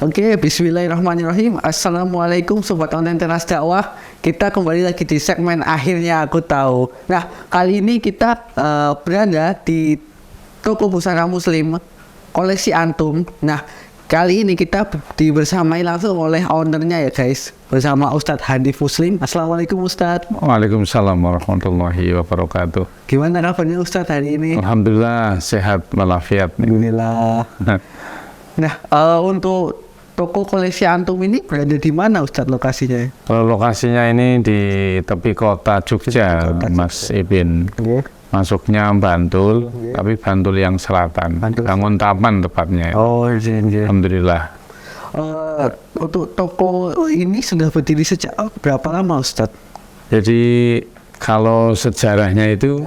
Oke, bismillahirrahmanirrahim. Assalamualaikum sobat konten Teras Dakwah. Kita kembali lagi di segmen akhirnya aku tahu. Nah, kali ini kita berada di toko busana muslim koleksi Antum. Nah, kali ini kita dibersamai langsung oleh ownernya ya guys, bersama Ustadz Hanif Muslim. Assalamualaikum Ustadz. Waalaikumsalam warahmatullahi wabarakatuh. Gimana kabarnya Ustadz hari ini? Alhamdulillah sehat walafiat. Alhamdulillah. Nah, untuk toko koleksi Antum ini berada di mana Ustadz lokasinya? Kalau lokasinya ini di tepi kota Jogja, Mas Ibin. Masuknya Bantul, tapi Bantul yang selatan, Bangun Tapan tepatnya. Oh, iya. Alhamdulillah. Untuk toko ini sudah berdiri sejak berapa lama Ustadz? Jadi kalau sejarahnya itu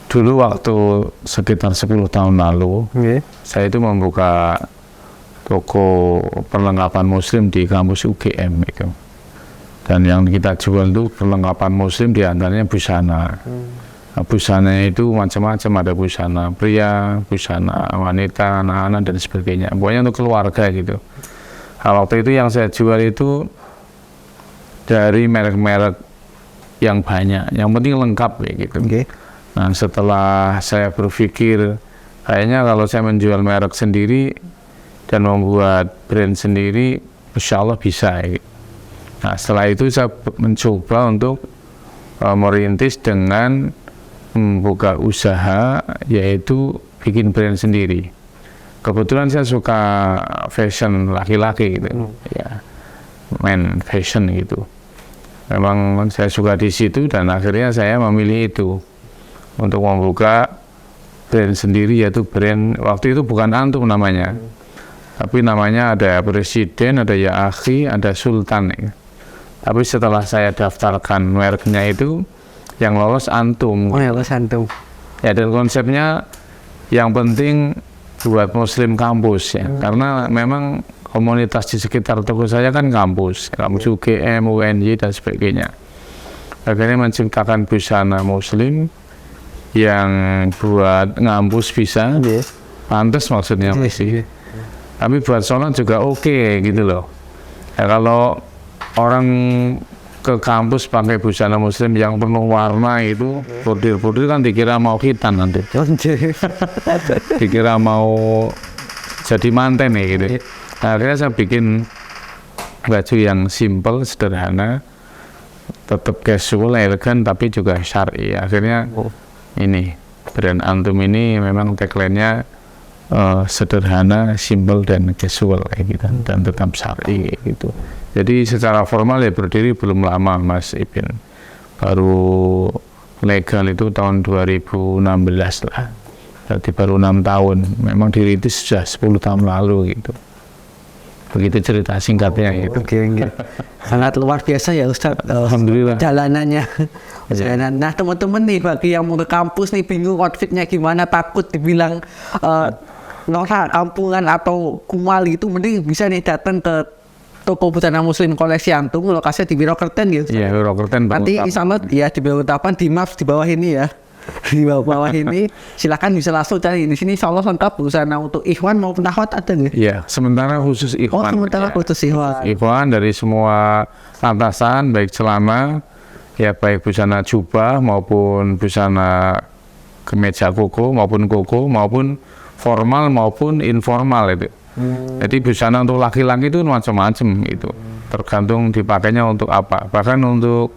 dulu waktu sekitar 10 tahun lalu, saya itu membuka toko perlengkapan muslim di kampus UGM itu. Dan yang kita jual itu perlengkapan muslim, diantaranya busana. Nah, busana itu macam-macam, ada busana pria, busana wanita, anak-anak dan sebagainya. Pokoknya untuk keluarga gitu. Nah, waktu itu yang saya jual itu dari merek-merek yang banyak, yang penting lengkap kayak gitu. Nah, setelah saya berpikir kayaknya kalau saya menjual merek sendiri dan membuat brand sendiri, insya Allah bisa. Nah, setelah itu saya mencoba untuk merintis dengan membuka usaha, yaitu bikin brand sendiri. Kebetulan saya suka fashion laki-laki gitu, ya, men fashion gitu. Memang saya suka di situ dan akhirnya saya memilih itu untuk membuka brand sendiri, yaitu brand waktu itu bukan Antum namanya. Tapi namanya ada Presiden, ada Ya Akhi, ada Sultan. Ya. Tapi setelah saya daftarkan mereknya itu, yang lolos Antum. Oh, lolos Antum. Ya, dan konsepnya yang penting buat Muslim kampus ya. Karena memang komunitas di sekitar toko saya kan kampus UGM, UNY dan sebagainya. Akhirnya menciptakan busana Muslim yang buat ngampus bisa, pantas maksudnya masih. Tapi buat sholat juga oke gitu loh. Ya, kalau orang ke kampus pakai busana muslim yang penuh warna itu, bordir-bordir kan dikira mau khitan nanti. Dikira mau jadi manten ya gitu. Nah, akhirnya saya bikin baju yang simple, sederhana, tetap casual, elegan, tapi juga syar'i. Akhirnya ini brand Antum ini memang tagline-nya sederhana, simple dan casual kayak gitu, dan tetap syar'i kayak gitu. Jadi secara formal ya berdiri belum lama Mas Ibin, baru legal itu tahun 2016 lah, jadi baru 6 tahun. Memang dirintis sudah 10 tahun lalu gitu. Begitu cerita singkatnya gitu. Sangat luar biasa ya Ustadz. Alhamdulillah. Jalanannya. Nah, teman-teman nih, bagi yang mau ke kampus nih bingung outfitnya gimana, takut dibilang norak kampungan atau kumal gitu, mending bisa nih datang ke toko busana muslim koleksi Antum, lokasinya di Biro Kerten gitu. Iya, Biro Kerten. Nanti insya Allah ya di Biro Tapan, di maps di bawah ini ya. Di bawah ini silakan bisa langsung cari di sini. Insya Allah lengkap busana untuk ikhwan maupun akhwat ada nggak? Iya, sementara khusus ikhwan. Oh, sementara khusus ikhwan. Ikhwan dari semua atasan, baik celana, ya baik busana jubah maupun busana kemeja koko maupun formal maupun informal itu. Jadi busana untuk laki-laki itu macam-macam itu, tergantung dipakainya untuk apa. Bahkan untuk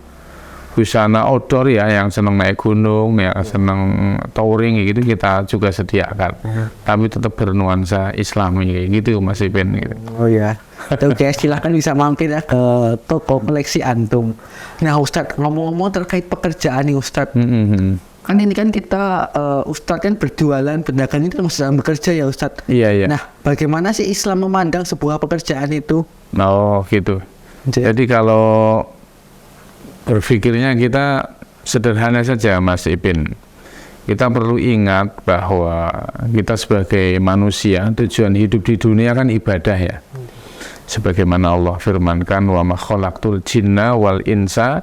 busana outdoor ya, yang senang naik gunung, ya senang touring gitu, kita juga sediakan. Tapi tetap bernuansa Islami kayak gitu Mas Ibin gitu. Oh ya. Tuh guys, silahkan bisa mampir ya ke toko koleksi Antum. Nah Ustadz, ngomong-ngomong terkait pekerjaan nih Ustadz. Kan ini kan kita Ustadz kan berjualan, berdagang itu masih dalam bekerja ya Ustadz. Iya. Nah, bagaimana sih Islam memandang sebuah pekerjaan itu? Oh gitu. Jadi kalau berpikirnya kita sederhana saja Mas Ibin. Kita perlu ingat bahwa kita sebagai manusia, tujuan hidup di dunia kan ibadah ya. Sebagaimana Allah firmankan, wa ma khalaqtul jinna wal insa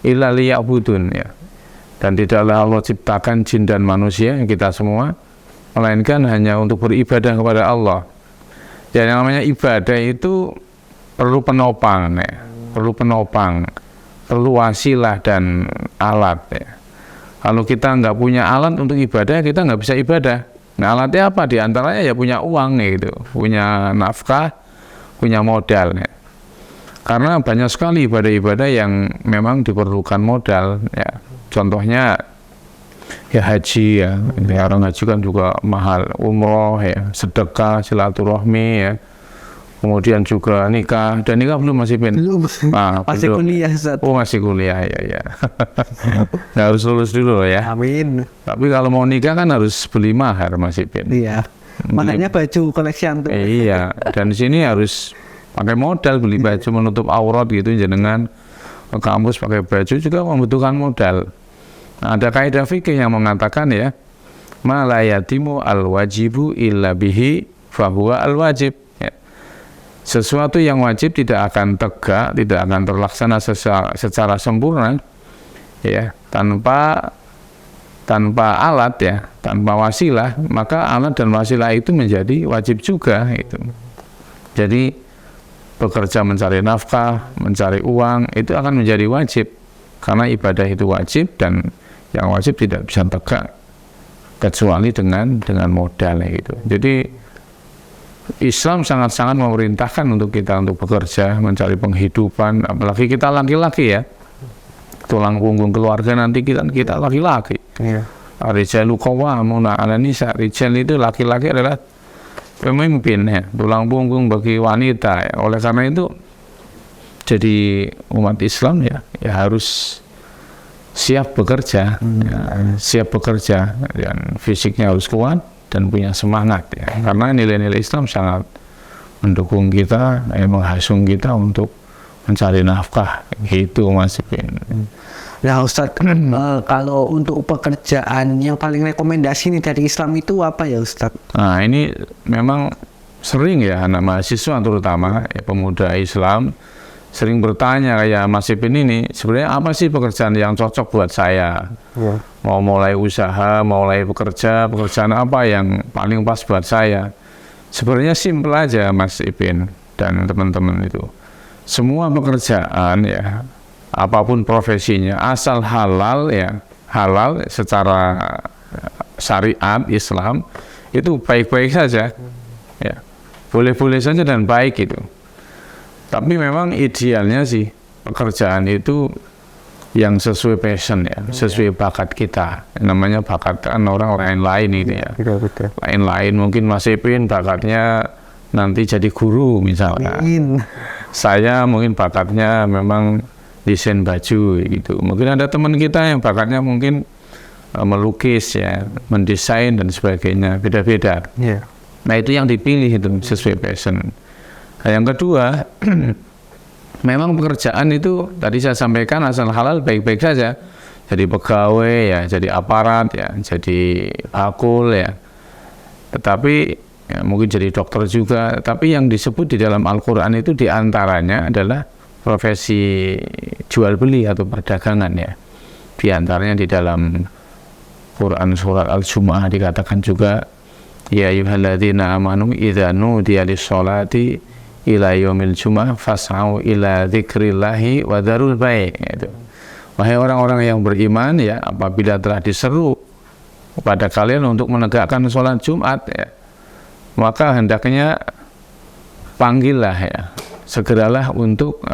illa liya'budun ya. Dan tidaklah Allah ciptakan jin dan manusia, kita semua, melainkan hanya untuk beribadah kepada Allah. Ya, yang namanya ibadah itu perlu penopang, ya. Perlu penopang, perlu wasilah dan alat, ya. Kalau kita nggak punya alat untuk ibadah, kita nggak bisa ibadah. Nah, alatnya apa? Di antaranya ya punya uang, gitu, punya nafkah, punya modal, ya. Karena banyak sekali ibadah-ibadah yang memang diperlukan modal, ya. Contohnya ya haji, ya. Orang haji kan juga mahal, umroh, ya, sedekah, silaturahmi, ya. Kemudian juga nikah, dan nikah belum Mas Ipin? Belum. Masih belum. kuliah, Ustaz. Oh, masih kuliah, ya. Nah, harus lulus dulu ya. Amin. Tapi kalau mau nikah kan harus beli mahar Mas Ipin. Iya. Makanya baju koleksi antum. Iya, dan di sini harus pakai modal, beli baju menutup aurat gitu, jenengan ke kampus pakai baju juga membutuhkan modal. Nah, ada kaidah fikih yang mengatakan ya, ma la yatimu al-wajibu illa bihi fahuwa al-wajib. Ya. Sesuatu yang wajib tidak akan tegak, tidak akan terlaksana secara sempurna ya, tanpa alat, ya, tanpa wasilah, maka alat dan wasilah itu menjadi wajib juga itu. Jadi bekerja mencari nafkah, mencari uang itu akan menjadi wajib karena ibadah itu wajib, dan yang wajib tidak bisa tegak kecuali dengan modal gitu. Jadi Islam sangat-sangat memerintahkan untuk kita untuk bekerja, mencari penghidupan, apalagi kita laki-laki ya. Tulang punggung keluarga nanti kita laki-laki. Iya. Rijalu qawwamuna 'alan nisa. Rijal itu laki-laki adalah pemimpin ya, tulang punggung bagi wanita ya. Oleh karena itu jadi umat Islam ya harus siap bekerja, ya, siap bekerja, dan fisiknya harus kuat dan punya semangat ya. Karena nilai-nilai Islam sangat mendukung kita, menghasung kita untuk mencari nafkah gitu Mas Ipin. Nah Ustadz, kalau untuk pekerjaan yang paling rekomendasi nih dari Islam itu apa ya Ustadz? Nah ini memang sering ya anak mahasiswa terutama ya, pemuda Islam sering bertanya kayak Mas Ipin ini, sebenarnya apa sih pekerjaan yang cocok buat saya? Ya. Mau mulai usaha, mau mulai pekerjaan apa yang paling pas buat saya? Sebenarnya simpel aja Mas Ipin dan teman-teman itu. Semua pekerjaan ya, apapun profesinya, asal halal ya, halal secara syariat Islam itu baik-baik saja, ya, boleh-boleh saja dan baik itu. Tapi memang idealnya sih pekerjaan itu yang sesuai passion ya, sesuai bakat kita. Namanya bakat kan orang lain-lain itu ya. Lain-lain mungkin Mas Ipin bakatnya nanti jadi guru misalnya. Saya mungkin bakatnya memang desain baju gitu. Mungkin ada teman kita yang bakatnya mungkin melukis ya, mendesain dan sebagainya, beda-beda. Yeah. Nah itu yang dipilih itu sesuai passion. Nah, yang kedua, memang pekerjaan itu tadi saya sampaikan asal halal baik-baik saja. Jadi pegawai ya, jadi aparat ya, jadi akul ya. Tetapi ya, mungkin jadi dokter juga. Tapi yang disebut di dalam Al-Quran itu diantaranya adalah profesi jual beli atau perdagangan ya. Di antaranya di dalam Quran surat Al-Jumu'ah dikatakan juga, ya ayyuhalladzina amanu idza nudiya lis-sholati ila yaumil jumu'ah fas'au ila dzikrillahi wa dzarul bai'. Itu. Wahai orang-orang yang beriman ya, apabila telah diseru kepada kalian untuk menegakkan sholat Jumat ya, maka hendaknya panggillah ya, segeralah untuk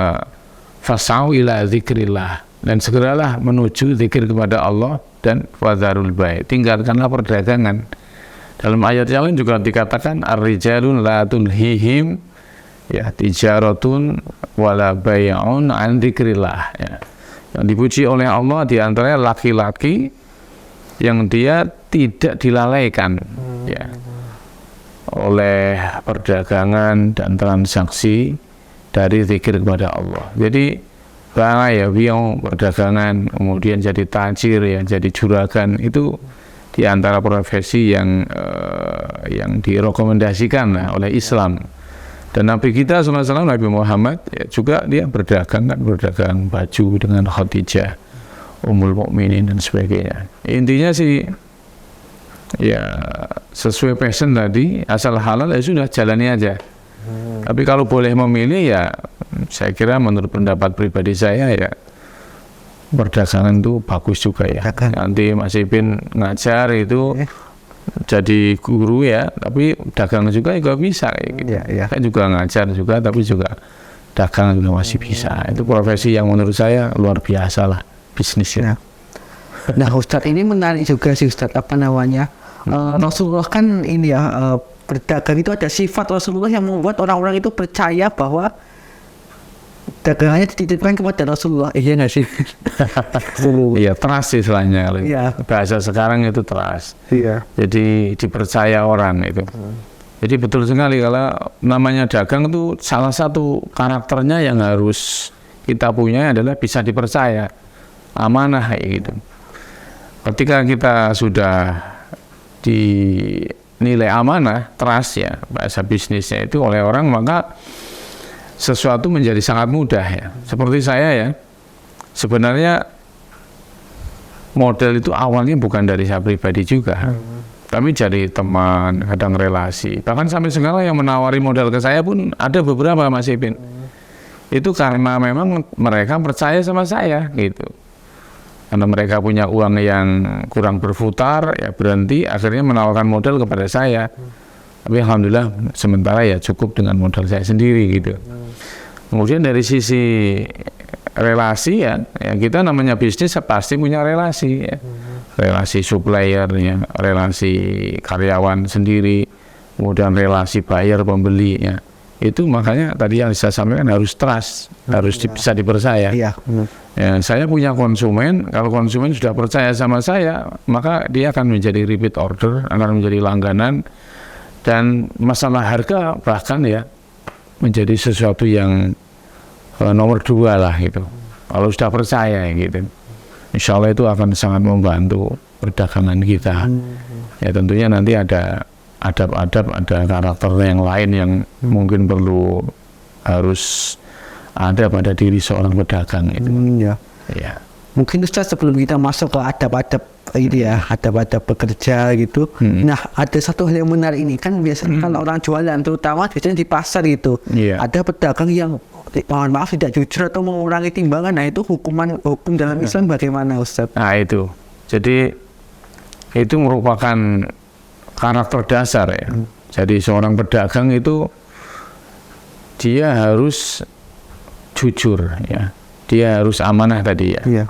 fas'au ila dzikrillah, dan segeralah menuju zikir kepada Allah dan wa dzarul bai'. Tinggalkanlah perdagangan. Dalam ayat yang lain juga dikatakan ar-rijalun la tulhihim ya tijaratun wala bai'un an dzikrillah ya. Yang dipuji oleh Allah di antaranya laki-laki yang dia tidak dilalaikan ya oleh perdagangan dan transaksi dari zikir kepada Allah. Jadi bahwa ya biang perdagangan kemudian jadi tajir ya, jadi juragan, itu di antara profesi yang direkomendasikan oleh Islam. Dan Nabi kita SAW, Nabi Muhammad ya, juga dia berdagang baju dengan Khadijah Ummul Mukminin dan sebagainya. Intinya sih ya sesuai passion tadi, asal halal ya sudah jalani aja. Tapi kalau boleh memilih ya, saya kira menurut pendapat pribadi saya ya, perdagangan itu bagus juga ya. Nanti Mas Ipin ngajar itu jadi guru ya, tapi dagang juga bisa kayak gitu. Saya juga ngajar juga, tapi juga dagang juga masih bisa. Itu profesi yang menurut saya luar biasa lah bisnisnya. Nah Ustadz, ini menarik juga sih Ustadz, apa namanya, Rasulullah kan ini ya, berdagang itu ada sifat Rasulullah yang membuat orang-orang itu percaya bahwa dagangannya dititipkan kepada Rasulullah. Iya nggak sih? Iya, trust istilahnya. Iya. Bahasa sekarang itu trust. Iya. Jadi dipercaya orang itu. Jadi betul sekali, kalau namanya dagang itu salah satu karakternya yang harus kita punya adalah bisa dipercaya, amanah kayak gitu. Ketika kita sudah dinilai amanah, trust ya, bahasa bisnisnya itu oleh orang, maka sesuatu menjadi sangat mudah ya. Seperti saya ya, sebenarnya model itu awalnya bukan dari saya pribadi juga, tapi dari teman, kadang relasi. Bahkan sampai sekarang yang menawari modal ke saya pun ada beberapa, Mas Ipin. Itu karena memang mereka percaya sama saya gitu. Karena mereka punya uang yang kurang berputar, ya berhenti, akhirnya menawarkan modal kepada saya. Tapi alhamdulillah sementara ya cukup dengan modal saya sendiri gitu. Kemudian dari sisi relasi ya kita namanya bisnis pasti punya relasi ya. Relasi supplier ya, relasi karyawan sendiri, kemudian relasi buyer pembeli ya. Itu makanya tadi yang saya sampaikan harus trust, harus bisa dipercaya. Ya, saya punya konsumen, kalau konsumen sudah percaya sama saya, maka dia akan menjadi repeat order, akan menjadi langganan, dan masalah harga bahkan ya menjadi sesuatu yang nomor 2 lah gitu. Kalau sudah percaya gitu, insya Allah itu akan sangat membantu perdagangan kita. Ya tentunya nanti ada adab-adab, ada karakter yang lain yang mungkin perlu harus ada pada diri seorang pedagang itu. Ya. Mungkin Ustaz, sebelum kita masuk ke adab-adab ini ya, adab-adab bekerja gitu. Nah, ada satu hal yang menarik ini kan, biasanya kalau orang jualan, terutama biasanya di pasar gitu, ada pedagang yang mohon maaf tidak jujur atau mengurangi timbangan. Nah, itu hukum dalam Islam bagaimana Ustaz? Nah itu, jadi itu merupakan karakter dasar ya. Jadi seorang pedagang itu dia harus jujur ya, dia harus amanah tadi ya.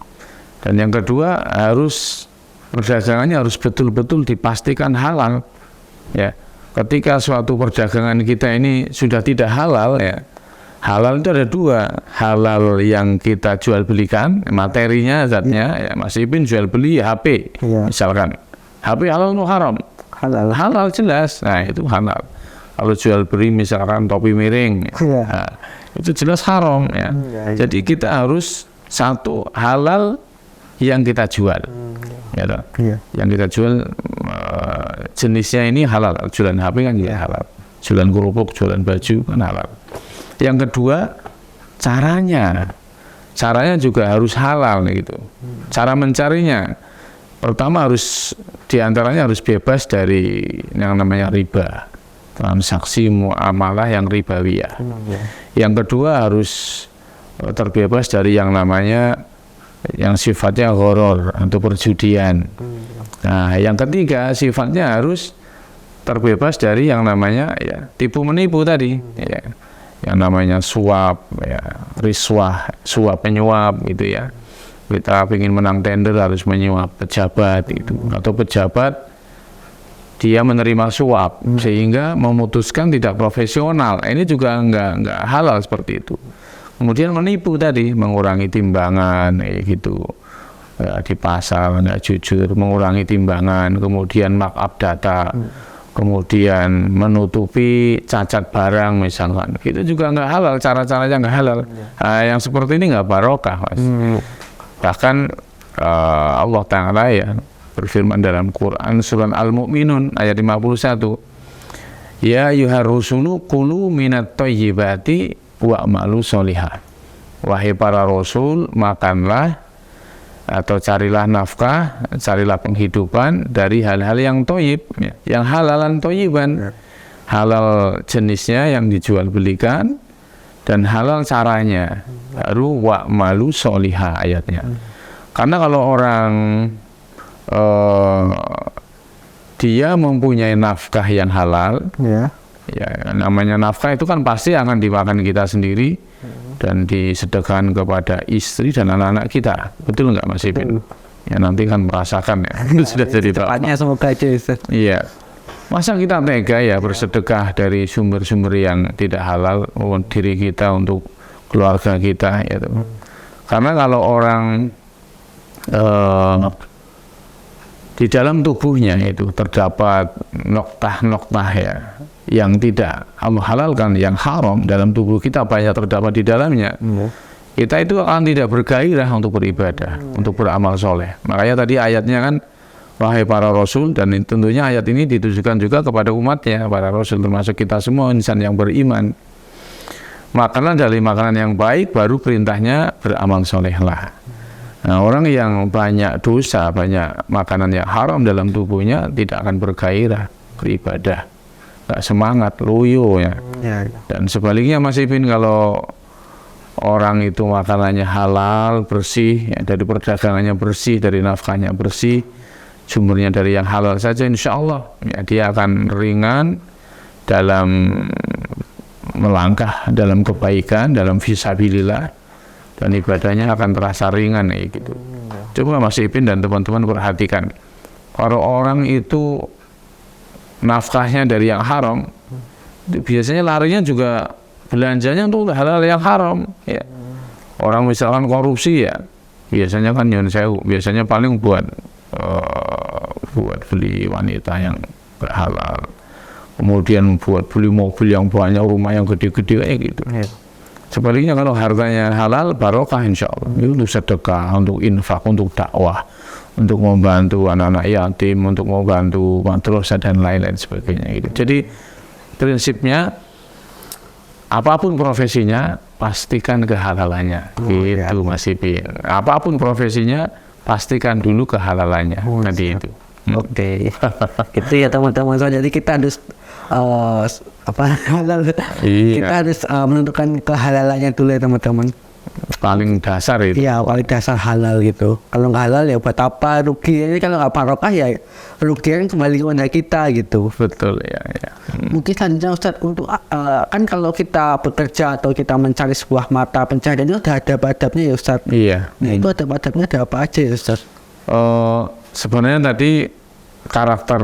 Dan yang kedua harus perdagangannya harus betul-betul dipastikan halal ya. Ketika suatu perdagangan kita ini sudah tidak halal ya, halal itu ada 2, halal yang kita jual belikan materinya, zatnya ya. Mas Ipin jual beli HP misalkan, HP halal atau haram? Halal jelas. Nah itu halal. Kalau jual beli misalkan topi miring, nah, itu jelas haram ya. Jadi kita harus satu halal yang kita jual, yang kita jual jenisnya ini halal. Jualan HP kan ya halal, jualan kerupuk, jualan baju kan halal. Yang kedua caranya juga harus halal gitu. Cara mencarinya, pertama harus diantaranya harus bebas dari yang namanya riba, transaksi muamalah yang ribawiyah. Yang kedua harus terbebas dari yang namanya yang sifatnya horor atau perjudian. Nah, yang ketiga sifatnya harus terbebas dari yang namanya ya tipu menipu tadi, ya. Yang namanya suap, ya, riswah, suap penyuap gitu ya. Kita ingin menang tender harus menyuap pejabat itu, atau pejabat dia menerima suap sehingga memutuskan tidak profesional. Ini juga enggak halal seperti itu. Kemudian menipu tadi, mengurangi timbangan gitu ya, di pasar enggak jujur, mengurangi timbangan, kemudian markup data, kemudian menutupi cacat barang misalkan, itu juga enggak halal, cara-caranya enggak halal. Nah, yang seperti ini enggak barokah, Mas. Bahkan Allah Ta'ala ya berfirman dalam Quran surat Al-Mu'minun ayat 51, ya ayyuhar rusulu kulu minat thayyibati wa'malu sholihah. Wahai para rasul, makanlah atau carilah nafkah, carilah penghidupan dari hal-hal yang thayyib, yang halalan thayyiban. halal jenisnya yang dijual belikan, dan halal caranya, baru wa'malu sholihah ayatnya. Karena kalau orang dia mempunyai nafkah yang halal, ya namanya nafkah itu kan pasti akan dimakan kita sendiri dan disedekahkan kepada istri dan anak-anak kita, betul nggak Mas Ipin? Ya nanti kan merasakan ya, sudah jadi tepatnya semoga aja Ustaz. Iya. Masa kita tega ya bersedekah dari sumber-sumber yang tidak halal untuk diri kita, untuk keluarga kita gitu. Karena kalau orang di dalam tubuhnya itu terdapat noktah-noktah ya yang tidak Allah halalkan, yang haram dalam tubuh kita banyak terdapat di dalamnya. Kita itu akan tidak bergairah untuk beribadah, untuk beramal soleh. Makanya tadi ayatnya kan, wahai para rasul, dan tentunya ayat ini ditujukan juga kepada umatnya, para rasul termasuk kita semua insan yang beriman. Makanlah dari makanan yang baik, baru perintahnya beramal solehlah. Nah, orang yang banyak dosa, banyak makanan yang haram dalam tubuhnya, tidak akan bergairah beribadah, nggak semangat, loyo ya. Dan sebaliknya Mas Ipin, kalau orang itu makanannya halal, bersih, ya, dari perdagangannya bersih, dari nafkahnya bersih, sumbernya dari yang halal saja, insya Allah ya, dia akan ringan dalam melangkah dalam kebaikan, dalam fisabilillah, dan ibadahnya akan terasa ringan gitu. Coba Mas Ipin dan teman-teman perhatikan, kalau orang itu nafkahnya dari yang haram, biasanya larinya juga belanjanya untuk halal yang haram ya. Orang misalkan korupsi ya, biasanya kan nyun sewu, biasanya paling buat beli wanita yang halal, kemudian buat beli mobil yang banyak, rumah yang gede-gede kayak gitu. Sebaliknya kalau harganya halal, barokah insya Allah. Itu untuk sedekah, untuk infak, untuk dakwah, untuk membantu anak-anak yatim, untuk membantu madrasah dan lain-lain sebagainya gitu. Jadi prinsipnya, apapun profesinya, pastikan kehalalannya. Gitu Mas Ipin. Apapun profesinya, pastikan dulu kehalalannya. Nanti itu. Oke. Itu ya teman-teman. Jadi kita harus halal. Kita harus menentukan kehalalannya dulu ya teman-teman. Paling dasar itu. Iya, paling dasar halal gitu. Kalau nggak halal ya buat apa, rugi. Ini kalau nggak barokah ya rugi kan kembali kepada kita gitu. Betul ya. Mungkin selanjutnya Ustadz, untuk kan kalau kita bekerja atau kita mencari sebuah mata pencaharian itu ada adab-adabnya ya Ustadz. Iya. Nah itu adab-adabnya ada apa aja ya Ustadz? Sebenarnya tadi karakter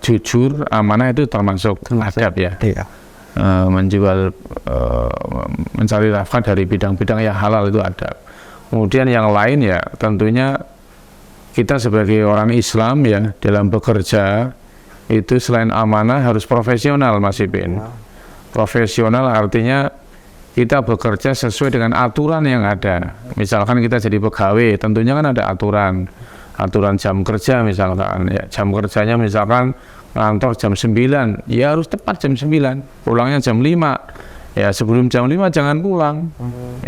jujur, amanah itu termasuk adab ya. Iya. Menjual, mencari nafkah dari bidang-bidang yang halal itu adab. Kemudian yang lain ya tentunya kita sebagai orang Islam ya, dalam bekerja itu selain amanah harus profesional Mas Ipin. Profesional artinya kita bekerja sesuai dengan aturan yang ada. Misalkan kita jadi pegawai, tentunya kan ada aturan jam kerja misalkan ya, jam kerjanya misalkan kantor jam 9, ya harus tepat jam 9, pulangnya jam 5 ya, sebelum jam 5 jangan pulang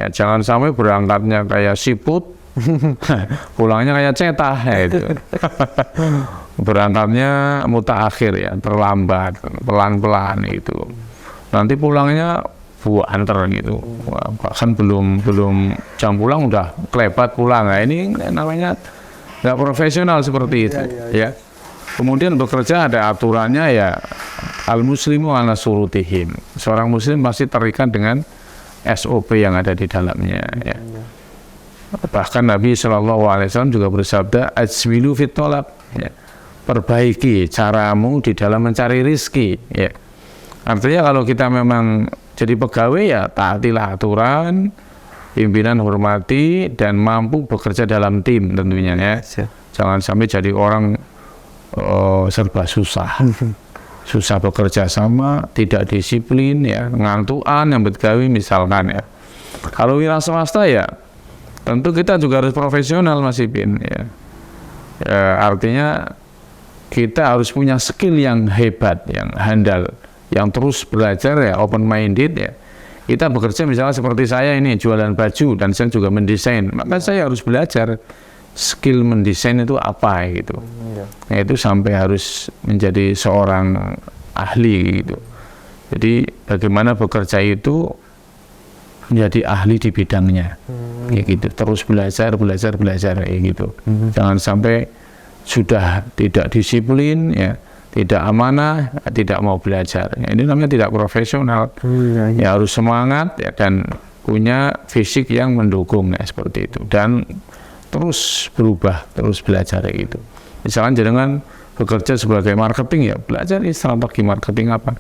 ya, jangan sampai berangkatnya kayak siput pulangnya kayak cetah ya itu. Berangkatnya mutaakhir ya, terlambat, pelan-pelan itu, nanti pulangnya antar gitu. Bahkan belum jam pulang udah kelebat pulang. Nah, ini namanya nggak profesional seperti itu ya. Kemudian bekerja ada aturannya ya, al muslimu ala surutihim. Seorang muslim pasti terikat dengan SOP yang ada di dalamnya ya. Bahkan Nabi SAW juga bersabda, ajmilu fit tolab ya. Perbaiki caramu di dalam mencari rizki ya. Artinya kalau kita memang jadi pegawai ya taatilah aturan, pimpinan hormati, dan mampu bekerja dalam tim tentunya ya. Jangan sampai jadi orang serba susah bekerja sama, tidak disiplin ya, ngantuan yang begawi misalkan ya. Kalau wira swasta ya tentu kita juga harus profesional Mas Ipin ya. Artinya kita harus punya skill yang hebat, yang handal, yang terus belajar ya, open minded ya. Kita bekerja misalnya seperti saya ini jualan baju dan saya juga mendesain, maka saya harus belajar skill mendesain itu apa gitu. Nah, itu sampai harus menjadi seorang ahli gitu. Jadi bagaimana bekerja itu menjadi ahli di bidangnya, kayak gitu. Terus belajar kayak gitu. Jangan sampai sudah tidak disiplin, ya, tidak amanah, tidak mau belajar. Ya, ini namanya tidak profesional. Ya harus semangat, ya, dan punya fisik yang mendukung, ya, seperti itu. Dan terus berubah, terus belajar kayak gitu. Misalkan jangan bekerja sebagai marketing, ya belajar strategi marketing apa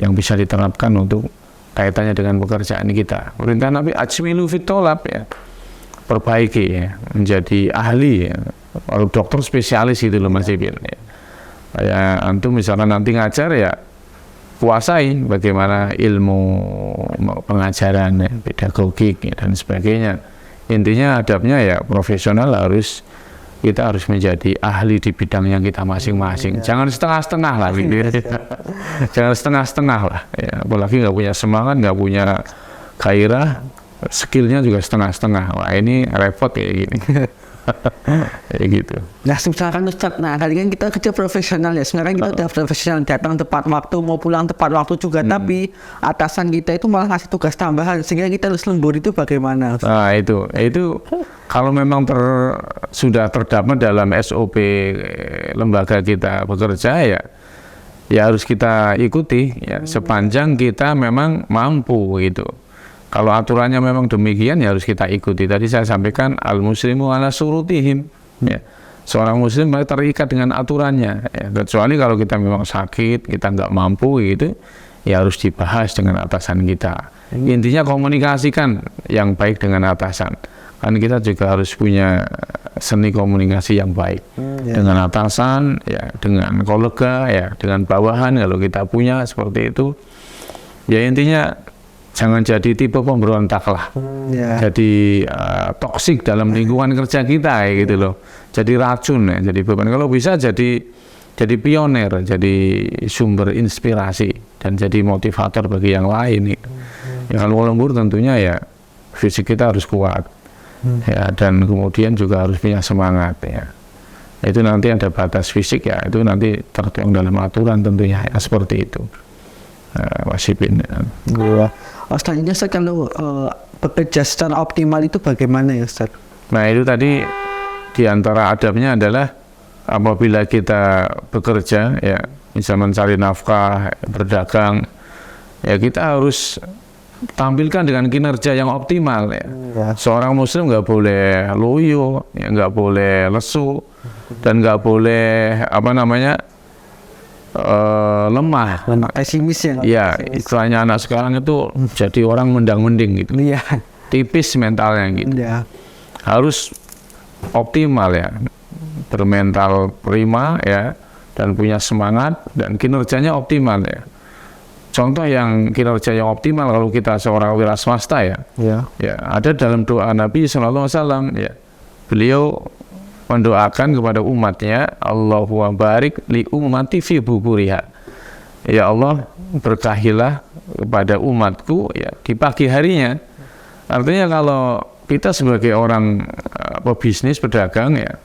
yang bisa diterapkan untuk kaitannya dengan pekerjaan kita. Perintah Nabi ajmilu fit tolab, ya, perbaiki, ya, menjadi ahli, ya. Kalau dokter spesialis itu loh Mas Ibil, ya. Kayak antum misalnya nanti ngajar, ya kuasai bagaimana ilmu pengajaran, ya, pedagogik, ya, dan sebagainya. Intinya adabnya ya profesional, kita harus menjadi ahli di bidang yang kita masing-masing. Jangan setengah-setengah lah, gitu ya. Jangan setengah-setengah lah, ya. Apalagi nggak punya semangat, nggak punya gairah, skillnya juga setengah-setengah. Wah, ini repot kayak gini. Kayak gitu. Nah, misalkan Ustadz, kali kan kita kerja profesional, ya. Sebenarnya kita udah profesional, datang tepat waktu, mau pulang tepat waktu juga. Tapi atasan kita itu malah ngasih tugas tambahan, sehingga kita harus lembur. Itu bagaimana, Ustadz? Nah, itu kalau memang sudah terdapat dalam SOP lembaga kita bekerja, ya harus kita ikuti, ya, sepanjang kita memang mampu gitu. Kalau aturannya memang demikian, ya harus kita ikuti. Tadi saya sampaikan al-muslimu ala surutihim, ya. Seorang muslim terikat dengan aturannya, ya. Kecuali kalau kita memang sakit, kita nggak mampu gitu, ya harus dibahas dengan atasan kita. Intinya komunikasikan yang baik dengan atasan. Kan kita juga harus punya seni komunikasi yang baik dengan atasan, ya, dengan kolega, ya, dengan bawahan kalau kita punya seperti itu. Ya intinya jangan jadi tipe pemberontak lah, jadi toksik dalam lingkungan kerja kita, kayak gitu loh. Jadi racun, ya, jadi beban. Kalau bisa jadi pioner, jadi sumber inspirasi dan jadi motivator bagi yang lain. Gitu. Ya, kalau lembur tentunya ya fisik kita harus kuat, ya, dan kemudian juga harus punya semangat, ya. Itu nanti ada batas fisik, ya, itu nanti tertuang dalam aturan tentunya, ya, seperti itu. Wasipin. Selanjutnya Ustadz, kalau bekerja secara optimal itu bagaimana, ya Ustadz? Nah, itu tadi diantara adabnya adalah apabila kita bekerja, ya, misalnya mencari nafkah, berdagang, ya kita harus tampilkan dengan kinerja yang optimal, ya. Seorang muslim nggak boleh loyo, ya, nggak boleh lesu, dan nggak boleh lemah, pesimis, ya. Ya, istilahnya anak sekarang itu jadi orang mendang-mending gitu. Iya. Tipis mentalnya gitu. Ya. Harus optimal, ya, bermental prima, ya, dan punya semangat dan kinerjanya optimal, ya. Contoh yang kinerja yang optimal kalau kita seorang wira swasta, ya, ya ada dalam doa Nabi SAW, ya. Beliau mendoakan kepada umatnya, Allahumma barik li ummati fi bukuriha. Ya Allah, berkahilah kepada umatku, ya, di pagi harinya. Artinya kalau kita sebagai orang pebisnis, pedagang, ya,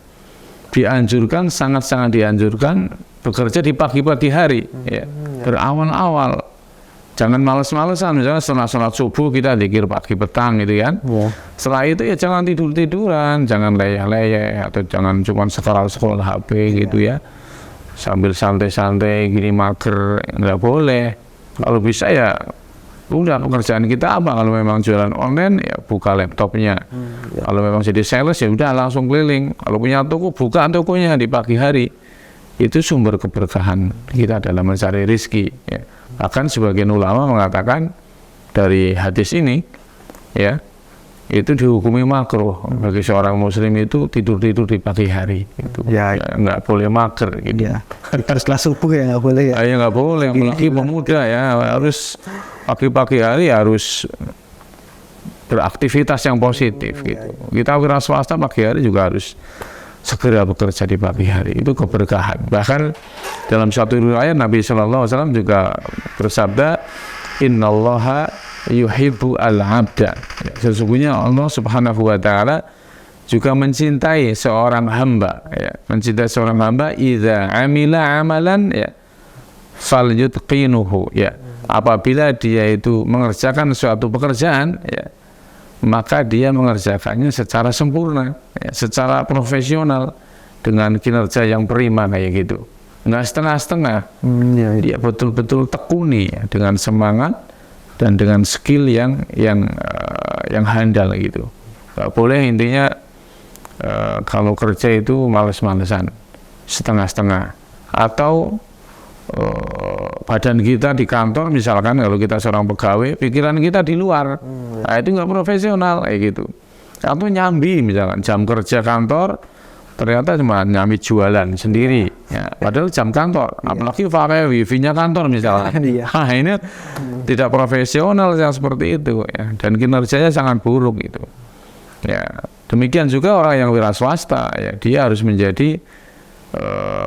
dianjurkan, sangat-sangat dianjurkan bekerja di pagi-pagi hari, ya, berawal-awal. Jangan males-malesan, misalnya setelah sholat subuh kita zikir pagi petang gitu kan. Setelah itu ya jangan tidur-tiduran, jangan leyeh-leyeh, atau jangan cuma scroll HP gitu, ya. Sambil santai-santai gini mager, nggak boleh. Kalau bisa ya udah pekerjaan kita apa, kalau memang jualan online ya buka laptopnya. Kalau memang jadi sales ya udah langsung keliling. Kalau punya toko, buka tokonya di pagi hari. Itu sumber keberkahan kita dalam mencari rezeki, ya. Bahkan sebagian ulama mengatakan dari hadis ini, ya, itu dihukumi makruh bagi seorang muslim itu tidur-tidur di pagi hari, gitu. Ya, nggak boleh mager gitu. Ya. Setelah subuh ya nggak boleh, ya. Ya nggak boleh, apalagi pemuda, ya, harus pagi-pagi hari harus beraktivitas yang positif, gitu. Kita wira swasta pagi hari juga harus segera bekerja di pagi hari, itu keberkahan. Bahkan dalam satu riwayat Nabi SAW juga bersabda, Innallaha yuhibbu al-abda. Sesungguhnya Allah Subhanahu wa Ta'ala juga mencintai seorang hamba, ya. Mencintai seorang hamba idza amila amalan, ya, falyutqinuhu, ya. apabila dia itu mengerjakan suatu pekerjaan, ya, maka dia mengerjakannya secara sempurna, ya, secara profesional dengan kinerja yang prima kayak gitu. Nggak setengah-setengah, dia betul-betul tekuni, ya, dengan semangat dan dengan skill yang handal gitu. Nggak boleh intinya kalau kerja itu males-malesan, setengah-setengah, atau badan kita di kantor misalkan, kalau kita seorang pegawai, pikiran kita di luar, nah itu nggak profesional kayak gitu. Atau nyambi misalkan jam kerja kantor ternyata cuma nyambi jualan sendiri, ya, padahal jam kantor, apalagi pakai wifi-nya kantor misalkan. Nah, ini tidak profesional yang seperti itu, ya, dan kinerjanya sangat buruk gitu. Ya, demikian juga orang yang wira swasta, ya, dia harus menjadi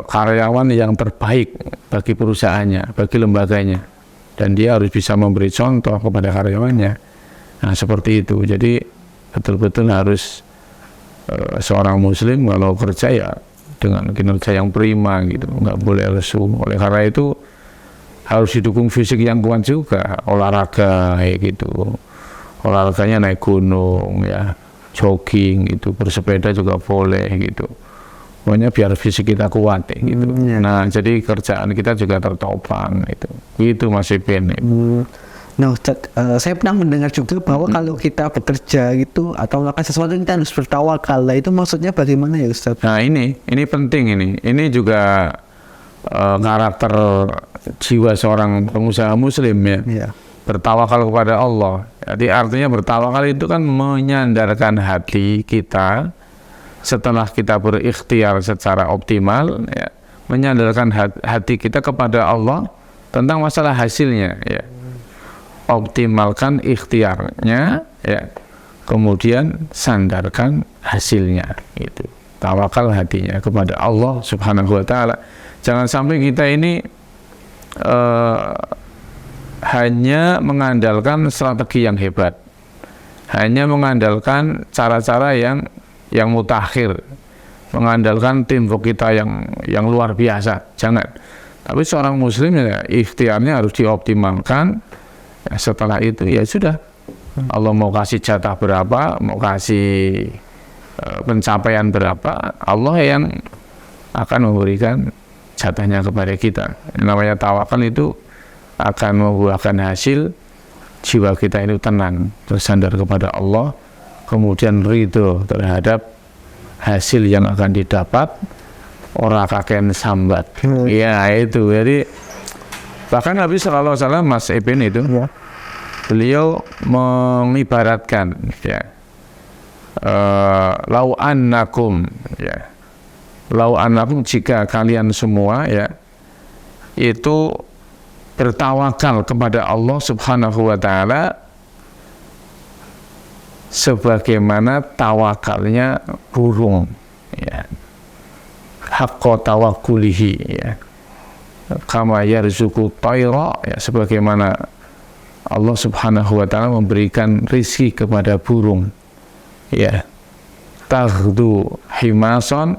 karyawan yang terbaik bagi perusahaannya, bagi lembaganya, dan dia harus bisa memberi contoh kepada karyawannya. Nah, seperti itu. Jadi betul-betul harus seorang muslim kalau kerja ya dengan kinerja yang prima gitu, nggak boleh lesu. Oleh karena itu harus didukung fisik yang kuat juga, olahraga kayak gitu. Olahraganya naik gunung, ya, jogging gitu, bersepeda juga boleh gitu. Pokoknya biar fisik kita kuat gitu. Nah, jadi kerjaan kita juga tertopang itu. Itu Mas Ipin. Nah, Ustaz, saya pernah mendengar juga bahwa kalau kita bekerja gitu atau melakukan sesuatu kita harus bertawakal. Nah, itu maksudnya bagaimana ya, Ustaz? Nah, ini penting ini. Ini juga karakter jiwa seorang pengusaha muslim, ya. Bertawakal kepada Allah. Jadi artinya bertawakal itu kan menyandarkan hati kita setelah kita berikhtiar secara optimal, ya, menyandarkan hati kita kepada Allah tentang masalah hasilnya, ya. Optimalkan ikhtiarnya, ya, kemudian sandarkan hasilnya, itu. Tawakal hatinya kepada Allah Subhanahu wa Ta'ala. Jangan sampai kita ini hanya mengandalkan strategi yang hebat, hanya mengandalkan cara-cara yang mutakhir, mengandalkan teamwork kita yang luar biasa. Jangan. Tapi seorang muslim, ya, ikhtiarnya harus dioptimalkan. Ya, setelah itu ya sudah, Allah mau kasih jatah berapa, mau kasih pencapaian berapa, Allah yang akan memberikan jatahnya kepada kita. Namanya tawakal itu akan membuahkan hasil, jiwa kita itu tenang, bersandar kepada Allah, kemudian ridho terhadap hasil yang akan didapat, ora kaken sambat. Ya, itu. Jadi bahkan Nabi sallallahu alaihi wasallam, Mas Ipin itu, beliau mengibaratkan, ya, lau annakum, ya, lau annakum, jika kalian semua, ya, itu bertawakal kepada Allah Subhanahu wa Ta'ala sebagaimana tawakalnya burung, ya, haqqa tawakkulihi, ya, kama yarzuqu tayra, ya, sebagaimana Allah Subhanahu wa Ta'ala memberikan rizki kepada burung, ya, taghdu himason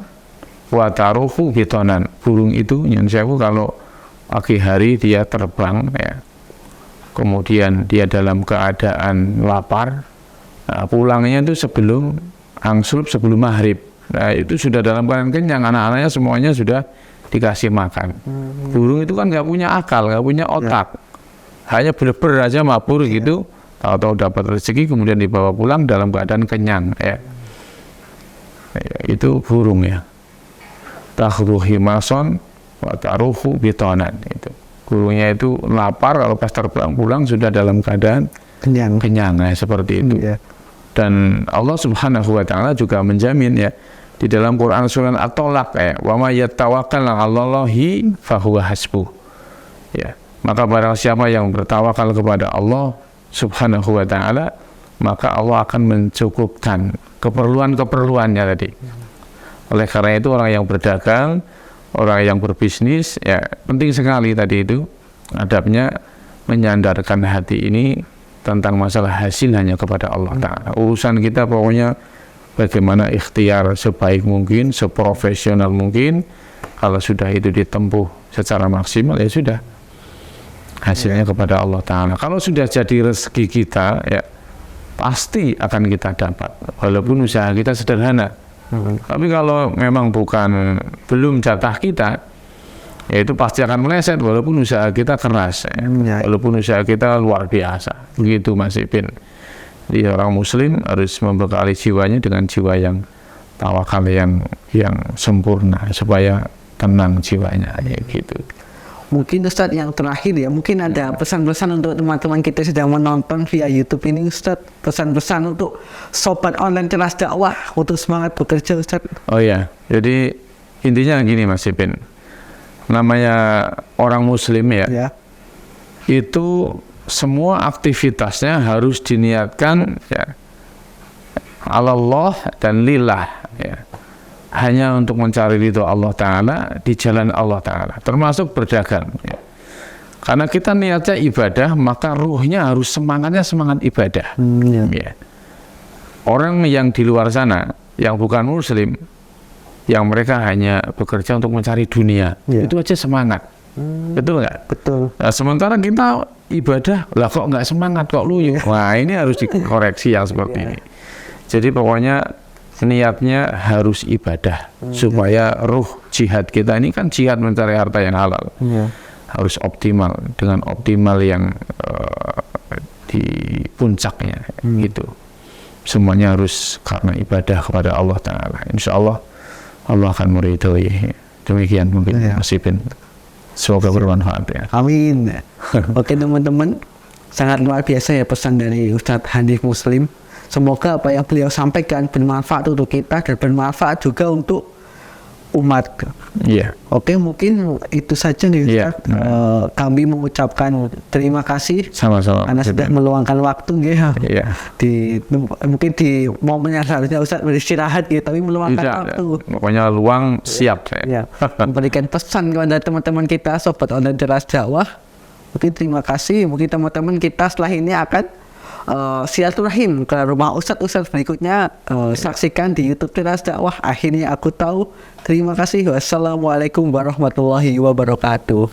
wa taruhu bitonan. Burung itu nyun sewu kalau pagi hari dia terbang, ya, kemudian dia dalam keadaan lapar, nah, pulangnya itu sebelum angsup, sebelum maghrib. Nah, itu sudah dalam keadaan kenyang, anak-anaknya semuanya sudah dikasih makan. Burung itu kan nggak punya akal, nggak punya otak, hanya beler-beler aja mabur gitu, tahu-tahu dapat rezeki kemudian dibawa pulang dalam keadaan kenyang, ya. Itu burung, ya. Takhdu himason wa taruhu bitonan. Itu burungnya itu lapar, kalau pas terbang pulang sudah dalam keadaan kenyang, ya, seperti itu. Dan Allah Subhanahu wa Ta'ala juga menjamin, ya, di dalam Quran surah At-Tolak, ya, wa may yatawakkal 'alallahi fahuwa hasbuh, ya, maka barang siapa yang bertawakal kepada Allah Subhanahu wa Ta'ala, maka Allah akan mencukupkan keperluan-keperluannya tadi. Oleh karena itu orang yang berdagang, orang yang berbisnis, ya, penting sekali tadi itu adabnya menyandarkan hati ini tentang masalah hasil hanya kepada Allah Ta'ala. Urusan kita pokoknya bagaimana ikhtiar sebaik mungkin, seprofesional mungkin. Kalau sudah itu ditempuh secara maksimal, ya sudah. hasilnya kepada Allah Ta'ala. Kalau sudah jadi rezeki kita, ya pasti akan kita dapat, walaupun usaha kita sederhana. Tapi kalau memang belum jatah kita, ya itu pasti akan meleset, walaupun usaha kita keras, ya. Walaupun usaha kita luar biasa. Begitu Mas Ipin. Jadi orang Muslim harus membekali jiwanya dengan jiwa yang tawakal yang sempurna, supaya tenang jiwanya, ya gitu. Mungkin Ustadz yang terakhir ya, mungkin ada pesan-pesan untuk teman-teman kita yang sedang menonton via YouTube ini Ustadz, pesan-pesan untuk sobat online Cerdas Dakwah untuk semangat bekerja Ustadz. Oh ya, jadi intinya gini Mas Ipin, namanya orang Muslim ya, itu semua aktivitasnya harus diniatkan ya Allah dan lillah, ya. Hanya untuk mencari ridho Allah Ta'ala, di jalan Allah Ta'ala, termasuk berdagang, ya. Karena kita niatnya ibadah, maka ruhnya harus semangat ibadah. Ya. Orang yang di luar sana, yang bukan Muslim, yang mereka hanya bekerja untuk mencari dunia, itu aja semangat. Betul nggak? Betul. Nah, sementara kita ibadah, lah kok nggak semangat, kok luyu. Wah, ini harus dikoreksi yang seperti ini. Jadi pokoknya niatnya harus ibadah, supaya ruh jihad kita ini kan jihad mencari harta yang halal, harus optimal, dengan optimal yang di puncaknya, gitu. Semuanya harus karena ibadah kepada Allah Ta'ala. Insya Allah Allah akan meridhoi. Demikian mungkin Mas Ipin. Semoga bermanfaat ya. Amin. Oke teman-teman, sangat luar biasa ya pesan dari Ustadz Hanif Muslim. Semoga apa yang beliau sampaikan bermanfaat untuk kita dan bermanfaat juga untuk umat. Iya. Oke, mungkin itu saja nih Ustaz. Kami mengucapkan terima kasih sama-sama karena sudah meluangkan waktu ya. Iya. Mungkin di momen yang seharusnya Ustaz beristirahat gitu, tapi meluangkan waktu. Pokoknya luang siap saya. Ya. Memberikan pesan kepada teman-teman kita sobat online Cerdas Dakwah. Mungkin terima kasih. Mungkin teman-teman kita setelah ini akan silaturahim ke rumah Ustadz berikutnya. Saksikan di YouTube Cerdas Dakwah. Akhirnya aku tahu. Terima kasih. Wassalamualaikum warahmatullahi wabarakatuh.